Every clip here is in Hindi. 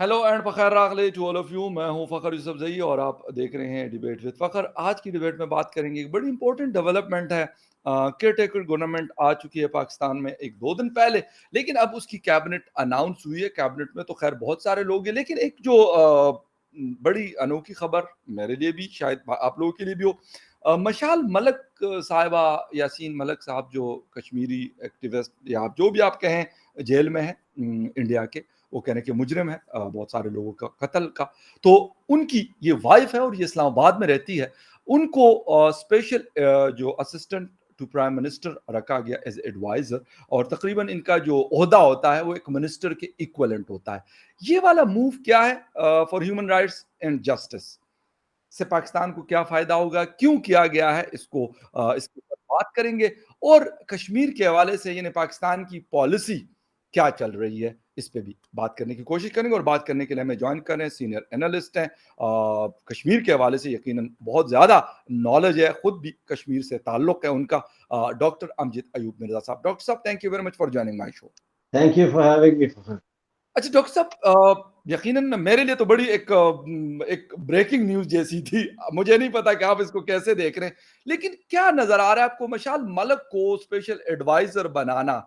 हेलो एंड फ़खर रागले टू ऑल ऑफ यू। मैं हूं फ़खर यूसुफज़ई और आप देख रहे हैं डिबेट विद फ़खर। आज की डिबेट में बात करेंगे, एक बड़ी इंपॉर्टेंट डेवलपमेंट है। केयरटेकर गवर्नमेंट आ चुकी है पाकिस्तान में एक दो दिन पहले, लेकिन अब उसकी कैबिनेट अनाउंस हुई है। कैबिनेट में तो खैर बहुत सारे लोग हैं, लेकिन एक जो बड़ी अनोखी खबर मेरे लिए भी, शायद आप लोगों के लिए भी हो। मशाल मलक साहिबा, यासीन मलक साहब, जो कश्मीरी एक्टिविस्ट या आप जो भी आप कहें, जेल में है इंडिया के। वो कहने के मुजरिम है बहुत सारे लोगों का कत्ल का। तो उनकी ये वाइफ है और ये इस्लामाबाद में रहती है। उनको स्पेशल जो असिस्टेंट टू प्राइम मिनिस्टर रखा गया एज एडवाइजर, और तकरीबन इनका जो ओहदा होता है वो एक मिनिस्टर के इक्वलेंट होता है। ये वाला मूव क्या है for human rights and justice से पाकिस्तान को क्या फायदा होगा, क्यों किया गया है, इसको इसके ऊपर बात करेंगे। और कश्मीर के हवाले से यानी पाकिस्तान की पॉलिसी क्या चल रही है, इस पे भी बात करने की कोशिश करेंगे। और बात करने के लिए हमें ज्वाइन कर रहे हैं सीनियर एनालिस्ट हैं, कश्मीर के हवाले से यकीनन बहुत ज्यादा नॉलेज है, खुद भी कश्मीर से ताल्लुक है उनका, डॉक्टर अमजद अयूब मिर्जा साहब। डॉक्टर साहब, thank you very much for joining my show. Thank you for having me. अच्छा डॉक्टर साहब, यकीनन मेरे लिए तो बड़ी एक ब्रेकिंग न्यूज जैसी थी। मुझे नहीं पता कि आप इसको कैसे देख रहे हैं, लेकिन क्या नजर आ रहा है आपको मशाल मलक को स्पेशल एडवाइजर बनाना?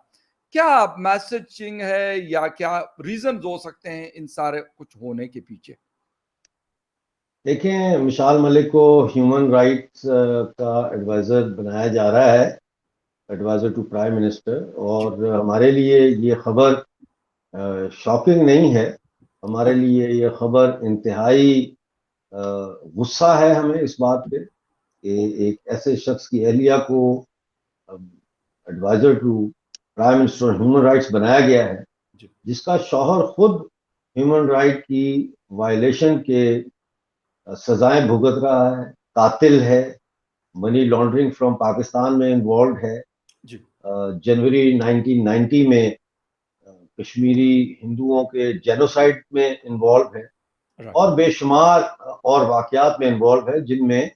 क्या मैसेजिंग है या क्या रीजन हो सकते हैं इन सारे कुछ होने के पीछे? देखिए, मिशाल मलिक को ह्यूमन राइट्स का एडवाइज़र बनाया जा रहा है, एडवाइज़र टू प्राइम मिनिस्टर। जी। और हमारे लिए ये खबर शॉकिंग नहीं है। हमारे ओके। लिए ये खबर इंतहाई गुस्सा है हमें इस बात पे ओके। कि एक ऐसे शख्स की अहलिया को advisor to prime minister human rights बनाया गया है, जी। जिसका शौहर खुद ह्यूमन राइट की वायलेशन के सजाएं भुगत रहा है, कातिल है, मनी लॉन्ड्रिंग फ्रॉम पाकिस्तान में इन्वॉल्व है। जी। जनवरी 1990 में कश्मीरी हिंदुओं के जेनोसाइड में इन्वॉल्व है राइट। और बेशुमार और वाकयात में इन्वॉल्व है, जिनमें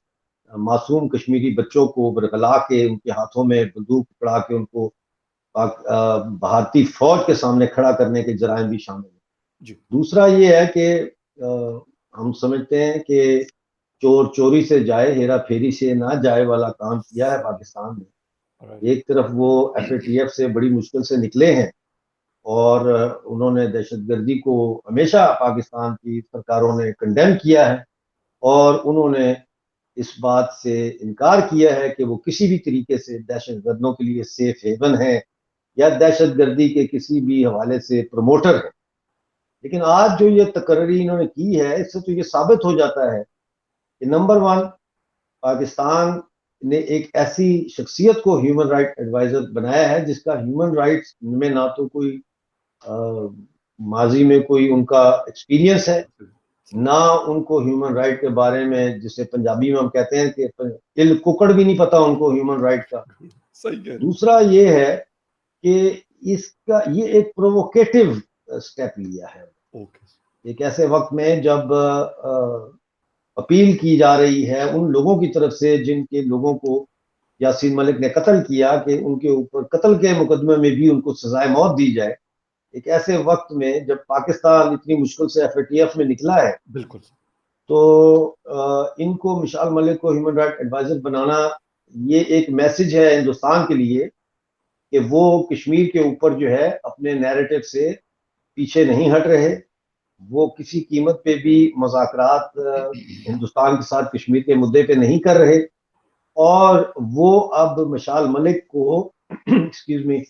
मासूम कश्मीरी बच्चों को बरगला के उनके हाथों में बंदूक पकड़ा के उनको भारतीय फौज के सामने खड़ा करने के जराइम भी शामिल है। जी। दूसरा ये है कि हम समझते हैं कि चोर चोरी से जाए, हेरा फेरी से ना जाए वाला काम किया है पाकिस्तान ने। राइट। एक तरफ वो एफएटीएफ से बड़ी मुश्किल से निकले हैं और उन्होंने दहशतगर्दी को हमेशा पाकिस्तान की सरकारों ने कंडेम किया है और उन्होंने इस बात से इनकार किया है कि वो किसी भी तरीके से दहशतगर्दों के लिए सेफ हेवन है या दहशतगर्दी के किसी भी हवाले से प्रमोटर है। लेकिन आज जो ये तकर्री इन्होंने की है, इससे तो ये साबित हो जाता है कि नंबर वन, पाकिस्तान ने एक ऐसी शख्सियत को ह्यूमन राइट एडवाइजर बनाया है जिसका ह्यूमन राइट्स में ना तो कोई आ, माजी में कोई उनका एक्सपीरियंस है, ना उनको ह्यूमन राइट के बारे में, जिसे पंजाबी में हम कहते हैं कि इल कुकड़ भी नहीं पता उनको ह्यूमन राइट का। सही कह रहे दूसरा ये है कि इसका ये एक प्रोवोकेटिव स्टेप लिया है हैं। ओके। एक ऐसे वक्त में जब अपील की जा रही है उन लोगों की तरफ से जिनके लोगों को यासीन मलिक ने कत्ल किया, कि उनके ऊपर कत्ल के मुकदमे में भी उनको सजाए मौत दी जाए। एक ऐसे वक्त में जब पाकिस्तान इतनी मुश्किल से एफएटीएफ में निकला है, बिल्कुल। तो इनको मिशाल मलिक को ह्यूमन राइट एडवाइजर बनाना, ये एक मैसेज है हिंदुस्तान के लिए कि वो कश्मीर के ऊपर जो है अपने नैरेटिव से पीछे नहीं हट रहे। वो किसी कीमत पे भी मुज़ाकरात हिंदुस्तान के साथ कश्मीर के मुद्दे पे नहीं कर रहे और वो अब मशाल मलिक को एक्सक्यूज मी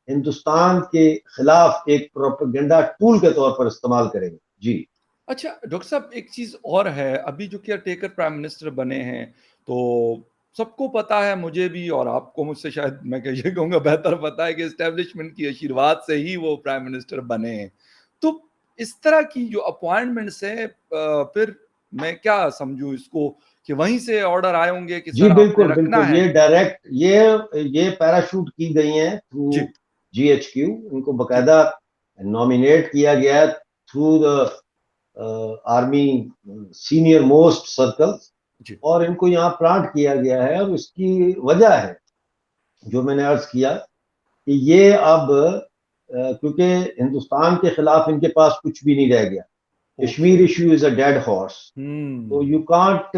हिंदुस्तान के खिलाफ एक प्रोपेगेंडा टूल के तौर पर इस्तेमाल करेंगे। जी। अच्छा डॉक्टर साहब, एक चीज और है। अभी जो केयर टेकर प्राइम मिनिस्टर बने हैं, तो सबको पता है, मुझे भी और आपको मुझसे शायद मैं ये कहूंगा बेहतर पता है कि एस्टेब्लिशमेंट की आशीर्वाद से ही वो प्राइम मिनिस्टर बने हैं। तो इस तरह की जो अपॉइंटमेंट्स है, फिर मैं क्या समझूं इसको, कि वहीं से ऑर्डर आए होंगे कि जी सर आपने बिल्कुल रखना बिल्कुल, है? ये डायरेक्ट ये पैराशूट की गई हैं थ्रू जी। जीएचक्यू। इनको जी। बकायदा नॉमिनेट किया गया through the army senior most circles जी। और इनको यहाँ प्लांट किया गया है। और इसकी वजह है जो मैंने अर्ज किया कि ये अब क्योंकि हिंदुस्तान के खिलाफ इनके पास कुछ भी नहीं रह गया, Kashmir okay. issue is a dead horse. So hmm. you can't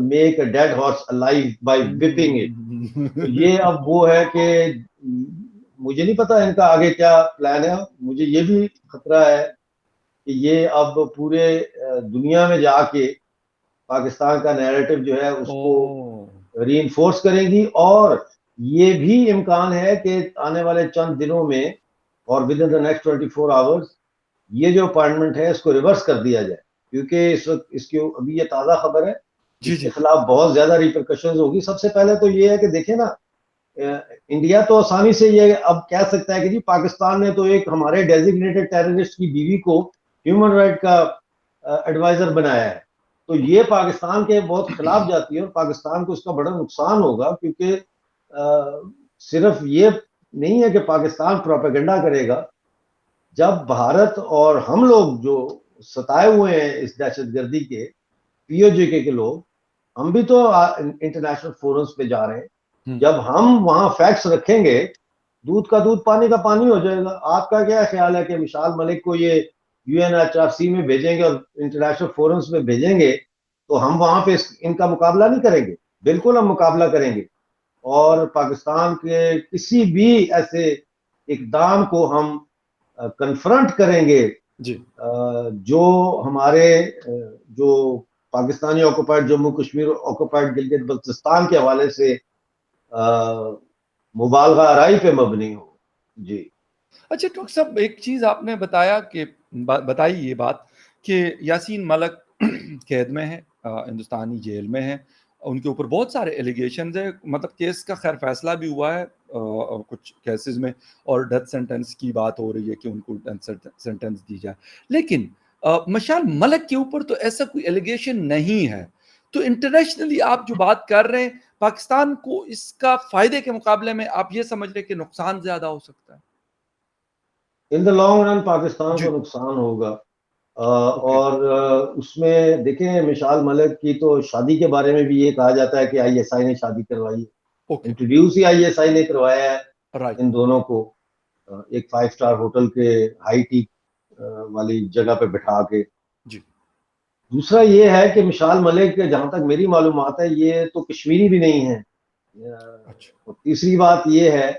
make a dead horse alive by whipping it. तो ये अब वो है कि मुझे नहीं पता इनका आगे क्या प्लान है। मुझे ये भी खतरा है कि ये अब पूरे दुनिया में जाके पाकिस्तान का नैरेटिव जो है ओ। उसको रीइंफोर्स करेंगी। और ये भी इम्कान है कि आने वाले चंद दिनों में और with in the next 24 hours ये जो अपॉइंटमेंट है इसको रिवर्स कर दिया जाए, क्योंकि इस वक्त इसके अभी ये ताज़ा खबर है, जी इसके जी। खिलाफ बहुत ज्यादा रिpercussions होगी। सबसे पहले तो ये है कि देखें ना, इंडिया तो आसानी से ये अब कह सकता है कि जी पाकिस्तान ने तो एक हमारे डेजिग्नेटेड टेररिस्ट की बीवी को ह्यूमन राइट का एडवाइजर बनाया है। तो ये पाकिस्तान के बहुत खिलाफ जाती है और पाकिस्तान को इसका बड़ा नुकसान होगा, क्योंकि सिर्फ ये नहीं है कि पाकिस्तान प्रोपेगेंडा करेगा। जब भारत और हम लोग जो सताए हुए हैं इस दहशतगर्दी के पीओजे के लोग, हम भी तो इंटरनेशनल फोरम्स पे जा रहे हैं। हम्म। जब हम वहां फैक्ट्स रखेंगे, दूध का दूध पानी का पानी हो जाएगा। आपका क्या ख्याल है कि विशाल मलिक को ये यूएनएचआरसी में भेजेंगे और इंटरनेशनल फोरम्स में भेजेंगे तो हम वहां पे इनका मुकाबला नहीं करेंगे? बिल्कुल हम मुकाबला करेंगे। और पाकिस्तान के किसी भी ऐसे इकदाम को हम कन्फ्रंट करेंगे जी। जो हमारे जो पाकिस्तानी ऑक्युपाइड जम्मू कश्मीर, ऑक्युपाइड गिलगित बल्तिस्तान के हवाले से मुबालगा आराई पे मबनी हो। जी। अच्छा डॉक्टर साहब, एक चीज़ आपने बताया कि बताई ये बात कि यासीन मलिक कैद में है, हिंदुस्तानी जेल में है। उनके ऊपर बहुत सारे एलिगेशंस है, मतलब केस का खैर फैसला भी हुआ है कुछ केसेस में, और डेथ सेंटेंस की बात हो रही है कि उनको डेथ सेंटेंस दी जाए। लेकिन मशाल मलिक के ऊपर तो ऐसा कोई एलिगेशन नहीं है। तो इंटरनेशनली आप जो बात कर रहे हैं, पाकिस्तान को इसका फायदे के मुकाबले में आप ये समझ रहे हैं कि नुकसान ज्यादा हो सकता है? In the long run Pakistan को जी। नुकसान होगा। ओके। और उसमें देखें, मिसाल मलिक की तो शादी के बारे में भी ये कहा जाता है कि आईएसआई ने शादी करवाई है। ओके। इंट्रोड्यूस ही आईएसआई ने करवाया है राइट। इन दोनों को, एक 5 स्टार होटल के हाई टी वाली जगह पे बिठा के। जी। दूसरा ये है कि मिसाल मलिक, जहां तक मेरी मालूमात है, ये तो कश्मीरी भी नहीं है। अच्छा। और तीसरी बात ये है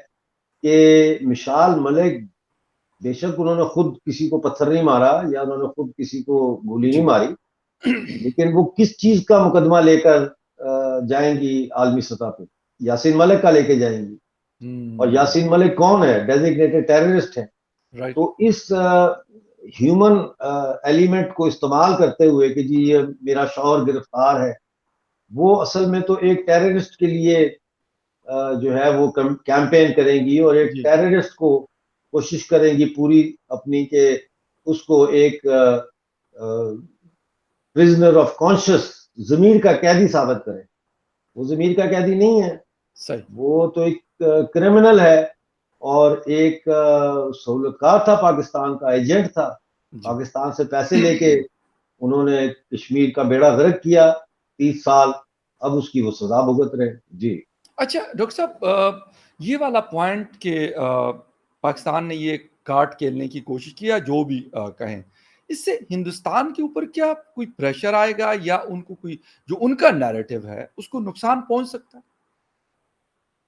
कि मिसाल मलिक, बेशक उन्होंने खुद किसी को पत्थर नहीं मारा या उन्होंने खुद किसी को गोली नहीं जी। मारी, लेकिन वो किस चीज का मुकदमा लेकर जाएंगी आलमी सतह पे? यासीन मलिक का लेके जाएंगी। और हम्म। यासीन मलिक कौन है? डेजिग्नेटेड टेररिस्ट है। राइट। तो इस ह्यूमन एलिमेंट को इस्तेमाल करते हुए कि जी ये मेरा शौहर गिरफ्तार है, वो असल में तो एक टेररिस्ट के लिए जो है वो कैंपेन करेंगी और एक जी। टेररिस्ट को कोशिश करेंगी पूरी अपनी के उसको एक प्रिजनर ऑफ कॉन्शियस, जमीर का कैदी साबित करें। वो जमीर का कैदी नहीं है, सही। वो तो एक क्रिमिनल है और एक सहूलतकार था, पाकिस्तान का एजेंट था। जी। पाकिस्तान से पैसे लेके उन्होंने कश्मीर का बेड़ा गर्क किया 30 साल। अब उसकी वो सजा भुगत रहे। जी। अच्छा डॉक्टर साहब, ये वाला पॉइंट कि पाकिस्तान ने ये कार्ड खेलने की कोशिश की या जो भी कहें, इससे हिंदुस्तान के ऊपर क्या कोई प्रेशर आएगा या उनको कोई जो उनका नैरेटिव है उसको नुकसान पहुंच सकता है?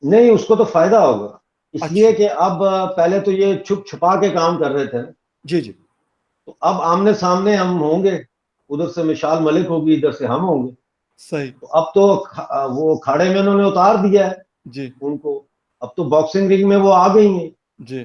नहीं, उसको तो फायदा होगा, इसलिए अच्छा। कि अब पहले तो ये छुप छुपा के काम कर रहे थे, जी जी। तो अब आमने सामने हम होंगे। उधर से मिसाल मलिक होगी, इधर से हम होंगे। सही। तो अब तो वो खाड़े में उन्होंने उतार दिया है जी उनको। अब तो बॉक्सिंग रिंग में वो आ गई हैं। जी।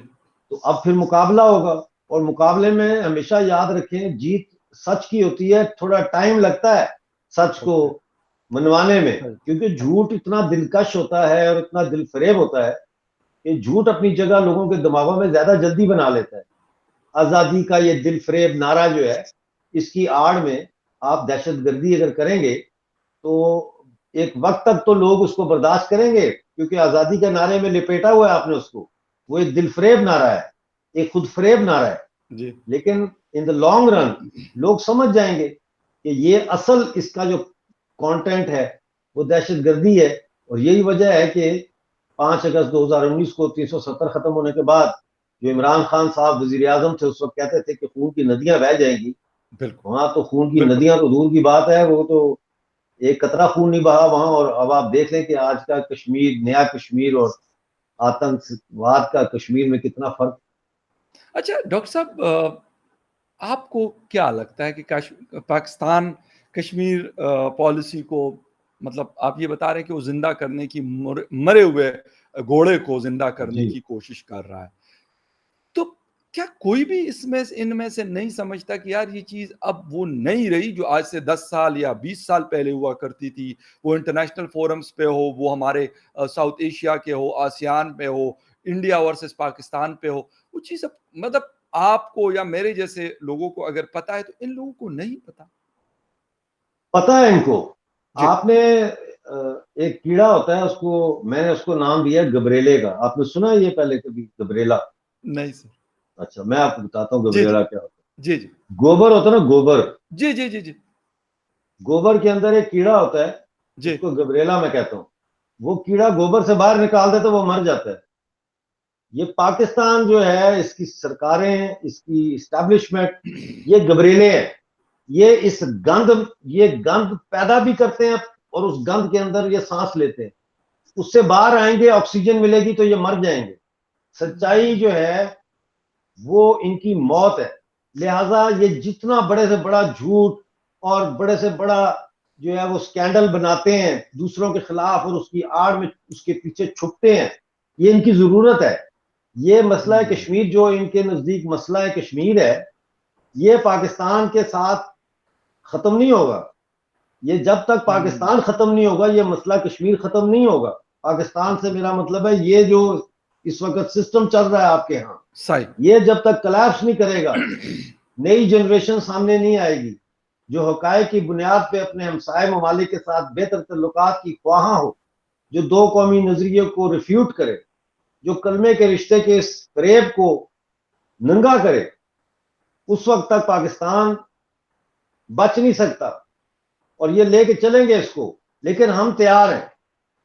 तो अब फिर मुकाबला होगा। और मुकाबले में हमेशा याद रखें, जीत सच की होती है। थोड़ा टाइम लगता है सच को ओके। मनवाने में, सही। क्योंकि झूठ इतना दिलकश होता है और इतना दिल फरेब होता है कि झूठ अपनी जगह लोगों के दिमागों में ज्यादा जल्दी बना लेता है। आजादी का ये दिल फरेब नारा जो है, इसकी आड़ में आप दहशतगर्दी अगर करेंगे तो एक वक्त तक तो लोग उसको बर्दाश्त करेंगे, क्योंकि आजादी के नारे में लिपेटा हुआ है आपने उसको। वो एक दिल फरेब नारा है, एक खुद फरेब नारा है। जी। लेकिन इन द लॉन्ग रन लोग समझ जाएंगे कि ये असल इसका जो कंटेंट है वो दहशतगर्दी है। और यही वजह है कि 5 अगस्त 2019 को 370 खत्म होने के बाद जो इमरान खान साहब वजीर आजम थे उस वक्त कहते थे कि खून की नदियां बह जाएंगी। बिल्कुल, वहां तो खून की बिल्कुल। नदियां तो दूर की बात है, वो तो एक कतरा खून नहीं बहा वहां। और अब आप देख लें कि आज का कश्मीर, नया कश्मीर और आतंकवाद का कश्मीर में कितना फर्क। अच्छा डॉक्टर साहब, आपको क्या लगता है कि पाकिस्तान कश्मीर पॉलिसी को, मतलब आप ये बता रहे हैं कि वो ज़िंदा करने की, मरे हुए घोड़े को ज़िंदा करने जी। की कोशिश कर रहा है। तो क्या कोई भी इसमें से, इनमें से नहीं समझता कि यार ये चीज़ अब वो नहीं रही जो आज से 10 साल या 20 साल पहले हुआ करती थी। वो इंटरनेशनल फोरम्स पे हो, वो हमारे साउथ एशिया के हो, आसियान पे हो, इंडिया वर्सेस पाकिस्तान पे हो, वो चीज़ अब मतलब आपको या मेरे जैसे लोगों को अगर पता है तो इन लोगों को नहीं पता। पता है इनको। जी। आपने एक कीड़ा होता है, उसको मैंने उसको नाम दिया है गबरेले का। आपने सुना है ये पहले कभी, गबरेला? नहीं सर। अच्छा, मैं आपको बताता हूँ जी, जी। गबरेला क्या होता जी, जी। है। गोबर होता है ना, गोबर। जी, जी, जी, जी। गोबर के अंदर एक कीड़ा होता है, जी। उसको गबरेला मैं कहता हूँ। वो कीड़ा गोबर से बाहर निकाल दे तो वो मर जाता है। ये पाकिस्तान जो है, इसकी सरकारें, इसकी इस्टेब्लिशमेंट, ये गबरेले हैं। ये इस गंध ये गंध पैदा भी करते हैं, और उस गंध के अंदर ये सांस लेते हैं। उससे बाहर आएंगे, ऑक्सीजन मिलेगी तो ये मर जाएंगे। सच्चाई जो है वो इनकी मौत है। लिहाजा ये जितना बड़े से बड़ा झूठ और बड़े से बड़ा जो है वो स्कैंडल बनाते हैं दूसरों के खिलाफ, और उसकी आड़ में उसके पीछे छुपते हैं, ये इनकी जरूरत है। ये मसला है हुँ, कश्मीर, जो इनके नजदीक मसला है कश्मीर है, ये पाकिस्तान के साथ खत्म नहीं होगा। ये जब तक हुँ। पाकिस्तान खत्म नहीं होगा, ये मसला कश्मीर खत्म नहीं होगा। पाकिस्तान से मेरा मतलब है, ये जो इस वक्त सिस्टम चल रहा है आपके यहाँ, सही। ये जब तक कलैप्स नहीं करेगा, नई जनरेशन सामने नहीं आएगी जो हकायक की बुनियाद पे अपने हमसाय ममालिक के साथ बेहतर तल्लुकात की ख्वाहा हो, जो दो कौमी नजरिए को रिफ्यूट करे, जो कलमे के रिश्ते के इस फरेब को नंगा करे, उस वक्त तक पाकिस्तान बच नहीं सकता। और ये लेके चलेंगे इसको, लेकिन हम तैयार हैं,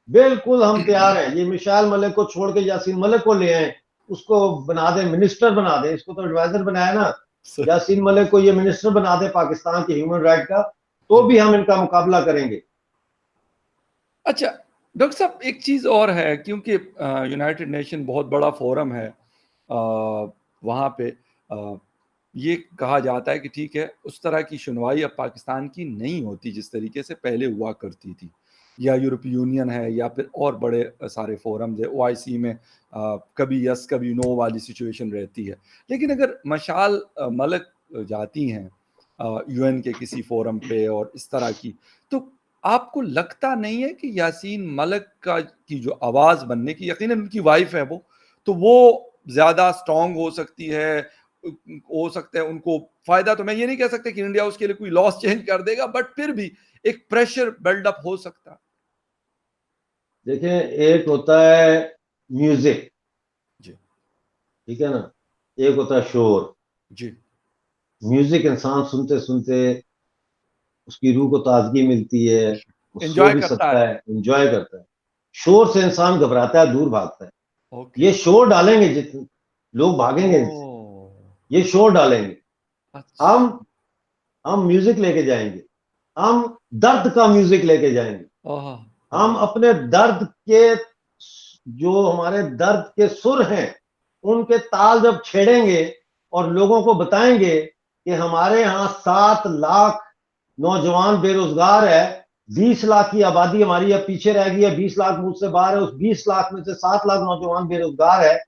बिल्कुल हम तैयार हैं। ये मिशाल मलिक को छोड़ के यासीन मलिक को ले आए, उसको बना दें, मिनिस्टर बना दें। इसको तो एडवाइजर बनाया ना, स यासीन मलिक को ये मिनिस्टर बना दे पाकिस्तान के ह्यूमन राइट का, तो जी। भी हम इनका मुकाबला करेंगे। अच्छा, डॉक्टर साहब एक चीज़ और है, क्योंकि यूनाइटेड नेशन बहुत बड़ा फ़ोरम है। वहाँ पे ये कहा जाता है कि ठीक है, उस तरह की सुनवाई अब पाकिस्तान की नहीं होती जिस तरीके से पहले हुआ करती थी। या यूरोपीय यूनियन है या फिर और बड़े सारे फ़ोरम्स हैं, ओआईसी में कभी यस कभी नो वाली सिचुएशन रहती है। लेकिन अगर मशाल मलिक जाती हैं यूएन के किसी फ़ोरम पे और इस तरह की, तो आपको लगता नहीं है कि यासीन मलिक का की जो आवाज़ बनने की, यकीनन उनकी वाइफ़ है वो, तो वो ज़्यादा स्ट्रॉन्ग हो सकती है। हो सकता है उनको फ़ायदा, तो मैं ये नहीं कह सकता कि इंडिया उसके लिए कोई लॉस चेंज कर देगा, बट फिर भी एक प्रेशर बिल्डअप हो सकता है। देखें, एक होता है म्यूजिक, जी, ठीक है ना, एक होता है शोर। जी, म्यूजिक इंसान सुनते सुनते उसकी रूह को ताजगी मिलती है, वो सो एन्जॉय भी करता सकता है। है, एंजॉय करता है। शोर से इंसान घबराता है, दूर भागता है। ओके। ये शोर डालेंगे जितने लोग भागेंगे इनसे, ओह! ये शोर डालेंगे। हम अच्छा। हम म्यूजिक लेके जाएंगे, हम दर्द का म्यूजिक लेके जाएंगे। आहा! हम हाँ। अपने दर्द के, जो हमारे दर्द के सुर हैं, उनके ताल जब छेड़ेंगे और लोगों को बताएंगे कि हमारे यहाँ 7 लाख नौजवान बेरोजगार है, 20 लाख की आबादी हमारी अब पीछे रह गई है, 20 लाख मुझसे बाहर है, उस 20 लाख में से 7 लाख नौजवान बेरोजगार है।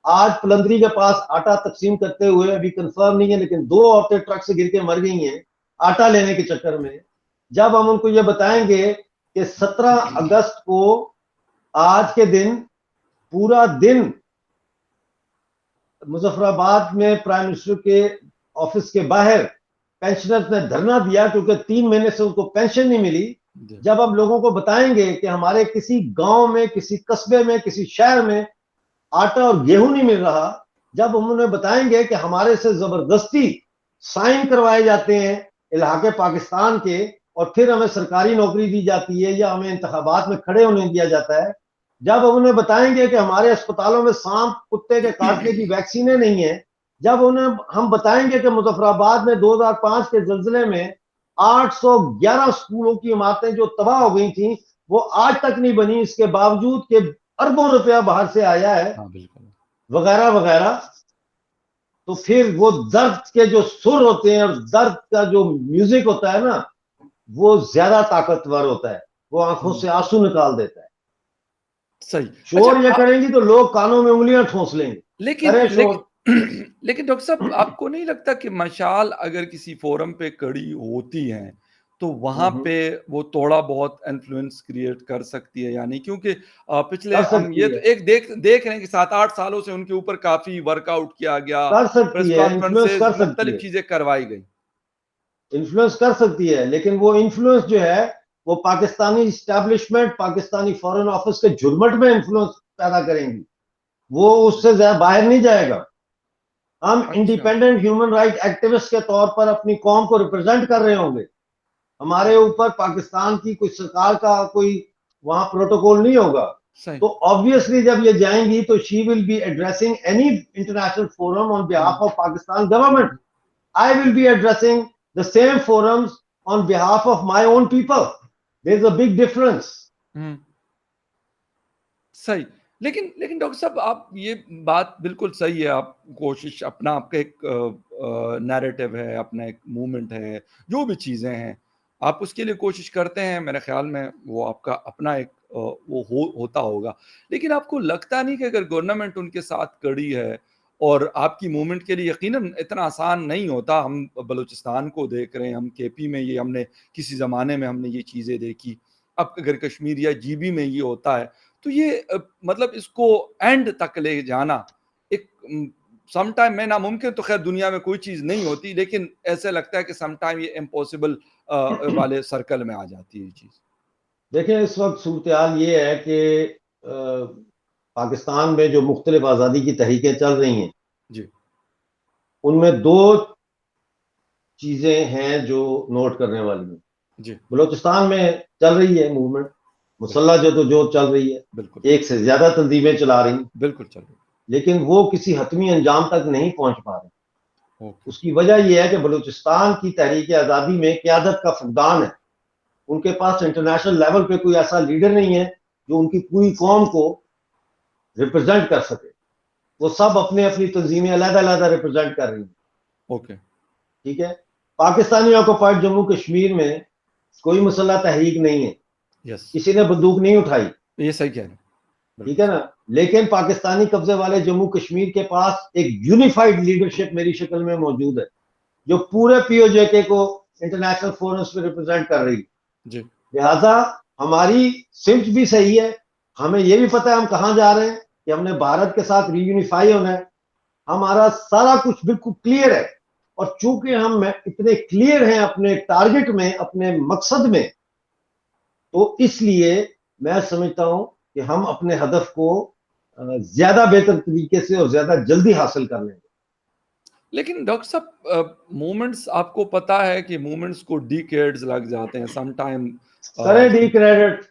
आज पलंदरी के पास आटा तकसीम करते हुए, अभी कंफर्म नहीं है लेकिन 2 औरतें ट्रक से गिर के मर गई हैं आटा लेने के चक्कर में। जब हम उनको ये बताएंगे कि 17 अगस्त को, आज के दिन, पूरा दिन मुजफ्फराबाद में प्राइम मिनिस्टर के ऑफिस के बाहर पेंशनर्स ने धरना दिया, क्योंकि 3 महीने से उनको पेंशन नहीं मिली। जी। जब हम लोगों को बताएंगे कि हमारे किसी गांव में, किसी कस्बे में, किसी शहर में आटा और गेहूं नहीं मिल रहा, जब हम उन्हें बताएंगे कि हमारे से जबरदस्ती साइन करवाए जाते हैं इलाके पाकिस्तान के, और फिर हमें सरकारी नौकरी दी जाती है या हमें इंतखाबात में खड़े होने दिया जाता है, जब हम उन्हें बताएंगे कि हमारे अस्पतालों में सांप कुत्ते के काटने की वैक्सीनें नहीं है, जब उन्हें हम बताएंगे कि मुजफ्फराबाद में 2005 के जल्जले में 811 स्कूलों की इमारतें जो तबाह हो गई थी वो आज तक नहीं बनी, इसके बावजूद कि अरबों रुपया बाहर से आया है, हाँ बिल्कुल। वगैरह वगैरह, तो फिर वो दर्द के जो सुर होते हैं और दर्द का जो म्यूजिक होता है ना, वो ज्यादा ताकतवर होता है, वो आंखों से आंसू निकाल देता है। सही। अच्छा शोर ये करेंगी तो लोग कानों में उंगलियां ठोंस लेंगे, लेकिन करे शोर। लेकिन लेकिन डॉक्टर साहब, आपको नहीं लगता कि मशाल अगर किसी फोरम पे खड़ी होती है तो वहां हम्म, पे वो थोड़ा बहुत इन्फ्लुएंस क्रिएट कर सकती है? यानी क्योंकि पिछले कर हम ये सकती तो है, एक देख देख रहे हैं कि 7-8 सालों से उनके ऊपर काफी वर्कआउट किया गया, कर सकती प्रेस है, इन्फ्लुएंस कॉन्फ्रेंसेस, कर सकती मुख्तलिफ है, चीजें करवाई गई। इन्फ्लुएंस कर सकती है, लेकिन वो इन्फ्लुएंस जो है वो Pakistani establishment, Pakistani foreign office के झुरमट में इन्फ्लुएंस पैदा करेंगी, वो उससे ज्यादा बाहर नहीं जाएगा। हम अच्छा। इंडिपेंडेंट ह्यूमन राइट एक्टिविस्ट के तौर पर अपनी कौम को रिप्रेजेंट कर रहे होंगे, हमारे ऊपर पाकिस्तान की कोई सरकार का कोई वहां प्रोटोकॉल नहीं होगा, सही। तो ऑब्वियसली जब ये जाएंगी तो she will be addressing any international forum on behalf hmm. Of Pakistan government. I will be addressing the same forums on behalf of my own people. There's a big difference. हम्म। सही। लेकिन लेकिन डॉक्टर साहब, आप ये बात बिल्कुल सही है, आप कोशिश अपना, आपका एक नैरेटिव है, अपना एक मूवमेंट है, जो भी चीज़ें हैं आप उसके लिए कोशिश करते हैं, मेरे ख्याल में वो आपका अपना एक वो होता होगा। लेकिन आपको लगता नहीं कि अगर गवर्नमेंट उनके साथ खड़ी है और आपकी मूवमेंट के लिए यकीनन इतना आसान नहीं होता, हम बलूचिस्तान को देख रहे हैं, हम केपी में ये हमने किसी ज़माने में हमने ये चीज़ें देखी, अब अगर कश्मीर या जीबी में ये होता है तो ये मतलब इसको एंड तक ले जाना एक सम टाइम में नामुमकिन तो खैर दुनिया में कोई चीज़ नहीं होती, लेकिन ऐसे लगता है कि सम टाइम ये इम्पॉसिबल वाले सर्कल में आ जाती है ये चीज़। देखें, इस वक्त सूरत हाल ये है कि पाकिस्तान में जो मुख्तलिफ आज़ादी की तहरीकें चल रही हैं जी। उनमें दो चीज़ें हैं जो नोट करने वाली हैं। जी। बलूचिस्तान में चल रही है मूवमेंट, बिल्कुल। मुसल्ला जो चल रही है, बिल्कुल। एक से ज्यादा तंजीमें चला रही हैं, बिल्कुल चल रही। लेकिन वो किसी हतमी अंजाम तक नहीं पहुंच पा रहे। ओके। उसकी वजह यह है कि बलूचिस्तान की तहरीक आज़ादी में क़यादत का फुकदान है, उनके पास इंटरनेशनल लेवल पे कोई ऐसा लीडर नहीं है जो उनकी पूरी कौम को रिप्रेजेंट कर सके। वो सब अपने अपनी तंजीमें अलग-अलग रिप्रेजेंट कर रही हैं। ओके। ठीक है, पाकिस्तानी ऑक्युपाइड जम्मू कश्मीर में कोई मुसल्लह तहरीक नहीं है, यस। किसी ने बंदूक नहीं उठाई, ये सही कह रहे हैं। ठीक बिल्कुल है सही। ना। लेकिन पाकिस्तानी कब्जे वाले जम्मू कश्मीर के पास एक यूनिफाइड लीडरशिप मेरी शक्ल में मौजूद है, जो पूरे पीओजेके को इंटरनेशनल फोरम्स पे रिप्रेजेंट कर रही है। जी। लिहाजा हमारी सिम्त भी सही है, हमें यह भी पता है हम कहाँ जा रहे हैं, कि हमने भारत के साथ रीयूनिफाई होना है, हमारा सारा कुछ बिल्कुल क्लियर है। और चूंकि हम इतने क्लियर हैं अपने टारगेट में, अपने मकसद में, तो इसलिए मैं समझता हूं कि हम अपने हदफ को ज्यादा बेहतर तरीके से और ज्यादा जल्दी हासिल कर लेंगे। लेकिन डॉक्टर साहब, मूवमेंट्स, आपको पता है कि मूवमेंट्स को डिकेड्स लग जाते हैं सम टाइम। करें डी क्रेडिट,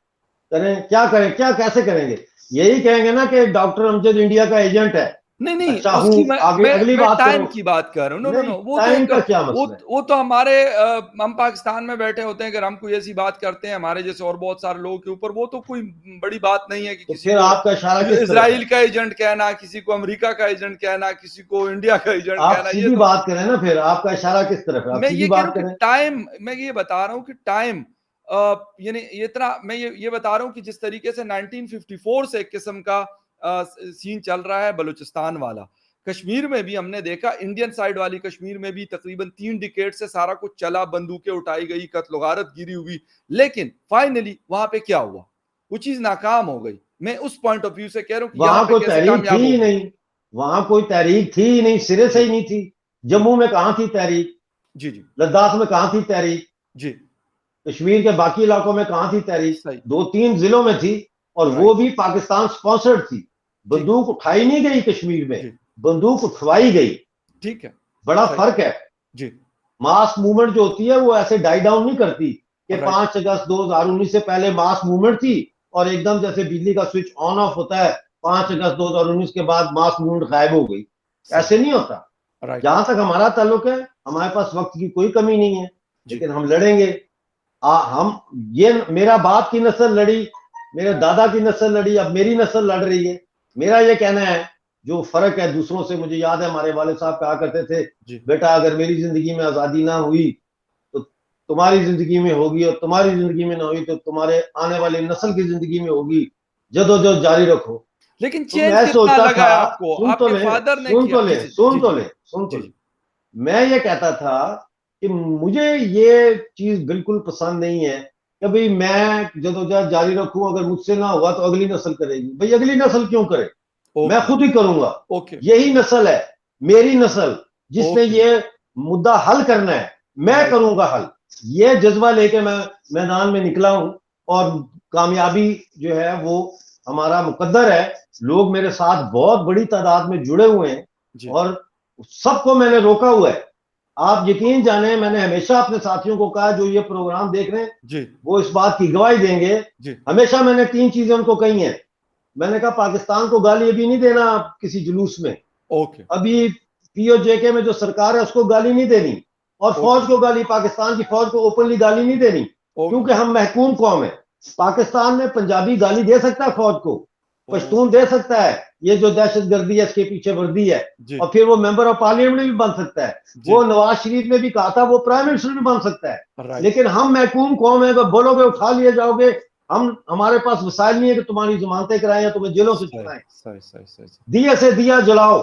करें क्या, करें क्या, कैसे करेंगे? यही कहेंगे ना कि डॉक्टर अमजद इंडिया का एजेंट है। नहीं नहीं, अच्छा हूं, उसकी आगे अगली मैं बात टाइम करो। की बात कर रहा हूँ। नो नो नहीं, नो, वो तो टाइम एक का क्या मसला है? वो तो हमारे हम पाकिस्तान में बैठे होते हैं, अगर हम कोई ऐसी बात करते हैं हमारे जैसे और बहुत सारे लोगों के ऊपर, वो तो कोई बड़ी बात नहीं है कि तो किसी फिर को आपका इशारा किस तरफ है? इजराइल का एजेंट कहना, किसी को अमेरिका का एजेंट कहना, किसी को इंडिया का एजेंट आप कहना, ये सीधी तो बात करें ना, फिर आपका इशारा किस तरफ है? आप मैं सीधी ये कह रहा बात हूँ कि करें। टाइम, मैं ये बता रहा हूँ कि टाइम, यानी ये इतना, मैं ये बता रहा हूँ कि जिस तरीके से 1954 से एक किस्म का सीन चल रहा है बलूचिस्तान वाला, कश्मीर में भी हमने देखा, इंडियन साइड वाली कश्मीर में भी तकरीबन 3 डिकेड से सारा कुछ चला, बंदूकें उठाई गई, कत्ल गारत गिरी हुई, लेकिन फाइनली वहां पे क्या हुआ? वो चीज नाकाम हो गई। मैं उस पॉइंट ऑफ व्यू से कह रहा हूँ कि यहाँ वहां पे कोई कैसे तहरीक थी कामयाब ही होगी। नहीं, वहां कोई तहरीक थी ही नहीं, सिरे से जी। ही नहीं थी। जी। जम्मू में कहां थी तहरीक? जी। जी। लद्दाख में कहां थी तहरीक? जी। कश्मीर के बाकी इलाकों में कहां थी तहरीक? सही। 2-3 जिलों में थी, और वो राइट। भी पाकिस्तान स्पॉन्सर्ड थी। ठीक। बंदूक उठाई नहीं गई कश्मीर में, जी। बंदूक उठवाई गई। ठीक है। बड़ा सही। फर्क है। जी। मास मूवमेंट जो होती है वो ऐसे डाई डाउन नहीं करती कि राइट। 5 अगस्त 2019 से पहले मास मूवमेंट थी और एकदम जैसे बिजली का स्विच ऑन ऑफ होता है, 5 जी। अगस्त 2019 के बाद मास मूवमेंट गायब हो गई। सही। ऐसे नहीं होता। राइट। जहां तक हमारा ताल्लुक है, हमारे पास वक्त की कोई कमी नहीं है, जी। लेकिन हम लड़ेंगे। हम ये मेरा बाप की नस्ल लड़ी, मेरे दादा की नस्ल लड़ी, अब मेरी नस्ल लड़ रही है। मेरा ये कहना है, जो फर्क है दूसरों से, मुझे याद है हमारे वालिद साहब कहा करते थे, जी। बेटा अगर मेरी जिंदगी में आजादी ना हुई तो तुम्हारी जिंदगी में होगी, और तुम्हारी जिंदगी में ना हुई तो तुम्हारे आने वाली नस्ल की जिंदगी में होगी, जदोजहद जारी रखो। लेकिन तो चेंज मैं कितना सोचता लगा था, है आपको? सुन तो आपके ले, फादर ने सुन किया? तो जी ले, जी सुन जी तो जी ले, सुन तो जी ले। जी मैं ये कहता था कि मुझे ये चीज बिल्कुल पसंद नहीं है कि भाई मैं जदोजहद जारी रखूं, अगर मुझसे ना हुआ तो अगली नस्ल करेगी। भाई अगली नस्ल क्यों करे, मैं ओके खुद ही करूंगा। ओके यही नस्ल है, मेरी नस्ल, जिसने ओके। ये मुद्दा हल करना है, मैं राइट। करूंगा हल। ये जज्बा लेके मैं मैदान में निकला हूं, और कामयाबी जो है वो हमारा मुकद्दर है। लोग मेरे साथ बहुत बड़ी तादाद में जुड़े हुए हैं, जी और सबको मैंने रोका हुआ है। आप यकीन जाने, मैंने हमेशा अपने साथियों को कहा जो ये प्रोग्राम देख रहे हैं, जी वो इस बात की गवाही देंगे। जी। हमेशा मैंने 3 चीजें उनको कही हैं। मैंने कहा पाकिस्तान को गाली अभी नहीं देना किसी जुलूस में, ओके अभी पीओजेके में जो सरकार है उसको गाली नहीं देनी, और ओके फौज को गाली, पाकिस्तान की फौज को ओपनली गाली नहीं देनी, ओके। क्योंकि हम महकूम कौम है। पाकिस्तान में पंजाबी गाली दे सकता है फौज को, पश्तून ओके। दे सकता है, ये जो दहशत गर्दी है इसके पीछे वर्दी है, जी और फिर वो मेंबर ऑफ पार्लियामेंट भी बन सकता है। जी। वो नवाज शरीफ ने भी कहा था वो प्राइम मिनिस्टर भी बन सकता है। राइट। लेकिन हम महकूम कौम है, अगर बोलोगे उठा लिए जाओगे। हम, हमारे पास वसाइल नहीं है कि तुम्हारी जमानतें कराएं या तुम्हें जेलों से सही छुड़ाएं। सही सही सही सही। दिया से दिया जलाओ।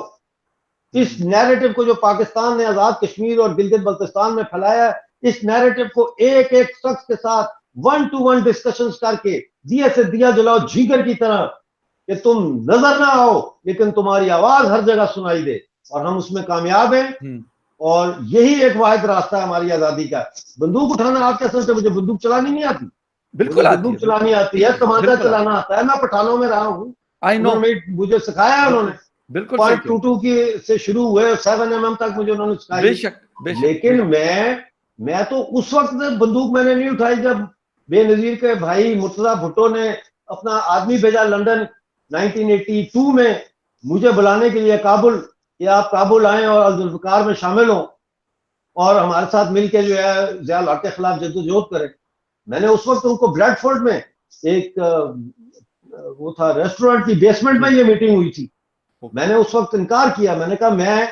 इस हम्म, नैरेटिव को जो पाकिस्तान ने आजाद कश्मीर और गिलगित बल्तिस्तान में फैलाया है, इस नैरेटिव को एक एक शख्स के साथ 1-to-1 डिस्कशंस करके दिया से दिया जलाओ, झींगर की तरह, कि तुम नजर ना आओ लेकिन तुम्हारी आवाज हर जगह सुनाई दे, और हम उसमें कामयाब हैं। हम्म। और यही एक वाहिद रास्ता है हमारी आजादी का। बंदूक उठाना, आप क्या समझते, मुझे बंदूक चलानी नहीं आती? मुझे बिल्कुल आती बंदूक है, चलानी बिल्कुल आती है, तमाचा बिल्कुल आती चलाना आता है। मैं पठानों में रहा हूँ, है। I know. उन्होंने मुझे सिखाया है। उन्होंने बिल्कुल बिल्कुल सही पॉइंट कह टू रहे टू की से शुरू हुए 7 mm तक मुझे उन्होंने हैं। सिखाई। बेशक बेशक लेकिन बेशक। मैं तो उस वक्त बंदूक मैंने नहीं उठाई जब बेनजीर के भाई मुर्तजा भुट्टो ने अपना आदमी भेजा लंदन 1982 में, मुझे बुलाने के लिए काबुल, कि आप काबुल आए और जुल्फकार में शामिल हो, और हमारे साथ मिलकर जो है जिया हक के खिलाफ जद्दोजहद करें। मैंने उस वक्त उनको ब्रैडफोर्ड में एक वो था रेस्टोरेंट की बेसमेंट में जी। ये मीटिंग हुई थी। ओके। मैंने उस वक्त इनकार किया। मैंने कहा मैं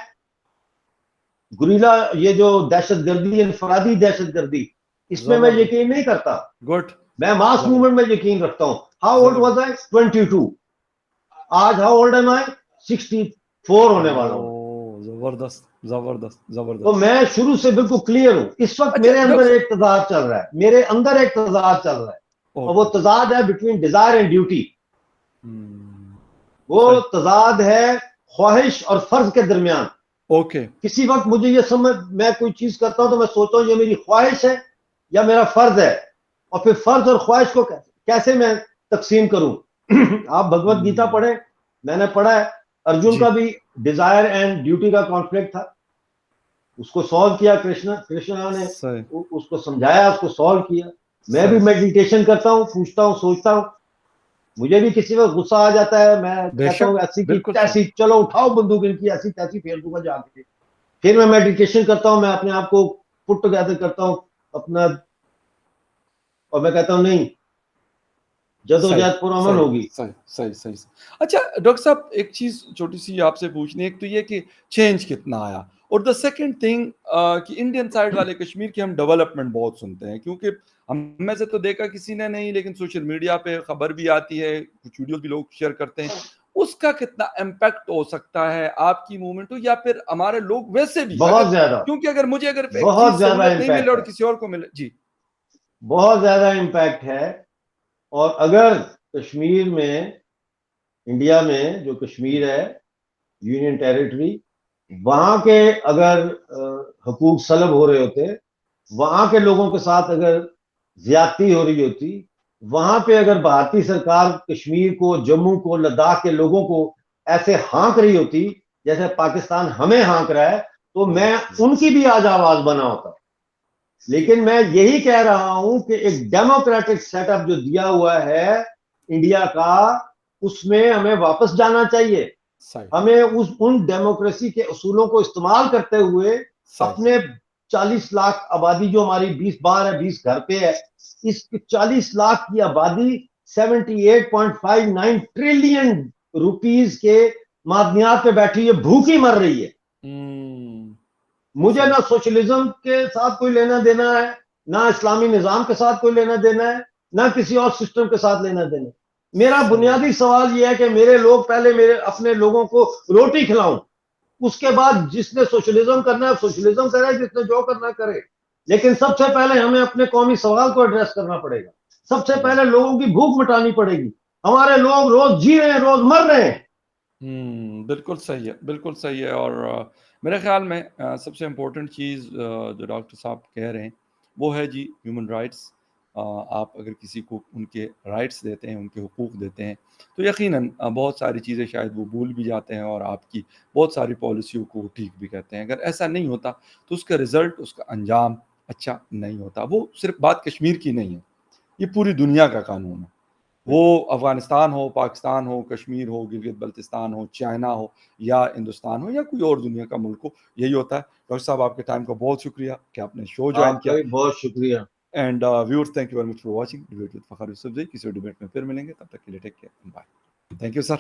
गुरीला, ये जो दहशत गर्दी, इनफरादी दहशत गर्दी, इसमें मैं जबरदस्त। यकीन नहीं करता। गुड। मैं मास जबरदस्त। मूवमेंट में यकीन रखता हूँ। हाउ ओल्ड जबरदस्त। Was I? 22। आज हाउ ओल्ड एम आई? 64 होने वाला हूँ। ओ जबरदस्त जबरदस्त तो जबरदस्त। मैं शुरू से बिल्कुल क्लियर हूँ। इस वक्त अच्छा मेरे डॉक्टर अंदर साहब। एक तजाद चल रहा है, मेरे अंदर एक तजाद चल रहा है, और वो ओके। तजाद है बिटवीन डिजायर एंड ड्यूटी। हम्म, वो सही। तजाद है ख्वाहिश और फर्ज के दरमियान। ओके। किसी वक्त मुझे ये समझ, मैं कोई चीज करता हूं तो मैं सोचता हूँ ये मेरी ख्वाहिश है या मेरा फर्ज है, और फिर फर्ज और ख्वाहिश को कैसे मैं तकसीम करूं। आप भगवत गीता हम्म, पढ़े, मैंने पढ़ा है। अर्जुन जी। का भी डिजायर एंड ड्यूटी का कॉन्फ्लिक्ट था, उसको सॉल्व किया कृष्ण, कृष्ण ने सही उसको समझाया, उसको सॉल्व किया। मैं भी सही। मेडिटेशन करता हूँ, पूछता हूँ, सोचता हूँ। मुझे भी किसी वक्त गुस्सा आ जाता है, मैं कहता बेशक हूँ ऐसी की बिल्कुल सही। तैसी, चलो उठाओ बंदूक इनकी, ऐसी तैसी फेर दूंगा जाके। फिर मैं मेडिटेशन करता हूँ, मैं अपने आप को पुट टुगेदर करता हूँ अपना, और मैं कहता हूँ नहीं, सही जदोजहद पुरअमन सही होगी। सही सही सही सही। अच्छा डॉक्टर साहब, एक चीज छोटी सी आपसे पूछनी है। एक तो ये कि चेंज कितना आया, और द सेकंड थिंग कि इंडियन साइड वाले कश्मीर की हम डेवलपमेंट बहुत सुनते हैं, क्योंकि हम में से तो देखा किसी ने नहीं, लेकिन सोशल मीडिया पे खबर भी आती है, कुछ वीडियो भी लोग शेयर करते हैं। उसका कितना इम्पैक्ट हो सकता है आपकी मूवमेंट हो, या फिर हमारे लोग वैसे भी अगर, बहुत ज्यादा, क्योंकि अगर मुझे अगर एक बहुत चीज ज्यादा सहूलत नहीं मिले इम्पैक्ट और है, किसी और को मिले। जी बहुत ज्यादा इम्पैक्ट है। और अगर कश्मीर में, इंडिया में जो कश्मीर है, यूनियन टेरिटरी, वहां के अगर हकूक सलब हो रहे होते, वहां के लोगों के साथ अगर ज्यादती हो रही होती, वहां पे अगर भारतीय सरकार कश्मीर को, जम्मू को, लद्दाख के लोगों को ऐसे हाँक रही होती जैसे पाकिस्तान हमें हाँक रहा है, तो मैं उनकी भी आज आवाज बना होता। जी लेकिन मैं यही कह रहा हूं कि एक डेमोक्रेटिक सेटअप जो दिया हुआ है इंडिया का, उसमें हमें वापस जाना चाहिए। सही, हमें उन डेमोक्रेसी के उसूलों को इस्तेमाल करते हुए सही। अपने 40 लाख आबादी जो हमारी 20 बार है, 20 घर पे है, इस 40 लाख की आबादी 78.59 ट्रिलियन रुपीस के मादनियात पे बैठी है, भूखी मर रही है। हम्म, मुझे सही, ना सोशलिज्म के साथ कोई लेना देना है, ना इस्लामी निजाम के साथ कोई लेना देना है, ना किसी और सिस्टम के साथ लेना देना है। मेरा सही। बुनियादी सवाल यह है कि मेरे लोग पहले मेरे अपने लोगों को रोटी खिलाऊं, उसके बाद जिसने सोशलिज्म करना है सोशलिज्म करे, जिसने जो करना करे। लेकिन सबसे पहले हमें अपने कौमी सवाल को एड्रेस करना पड़ेगा। सबसे हम्म, पहले लोगों की भूख मिटानी पड़ेगी। हमारे लोग रोज जी रहे हैं, रोज मर रहे हैं। बिल्कुल सही है, बिल्कुल सही है। और मेरे ख्याल में सबसे इम्पोर्टेंट चीज़ जो डॉक्टर साहब कह रहे हैं, वो है जी ह्यूमन राइट्स। आप अगर किसी को उनके राइट्स देते हैं, उनके हुकूक देते हैं, तो यकीनन बहुत सारी चीज़ें शायद वो भूल भी जाते हैं और आपकी बहुत सारी पॉलिसियों को वो ठीक भी करते हैं। अगर ऐसा नहीं होता, तो उसका रिज़ल्ट, उसका अंजाम अच्छा नहीं होता। वो सिर्फ़ बात कश्मीर की नहीं है, ये पूरी दुनिया का कानून है। वो अफ़गानिस्तान हो, पाकिस्तान हो, कश्मीर हो, गिलगित-बल्तिस्तान हो, चाइना हो या हिंदुस्तान हो या कोई और दुनिया का मुल्क हो, यही होता है। डॉक्टर साहब, आपके टाइम का बहुत शुक्रिया कि आपने शो जॉइन आपका किया। भी बहुत शुक्रिया। And viewers, thank you very much for watching debate with Fakhar Yousafzai. किसी और डिबेट में फिर मिलेंगे, तब तक के लिए take care, bye. Thank you sir.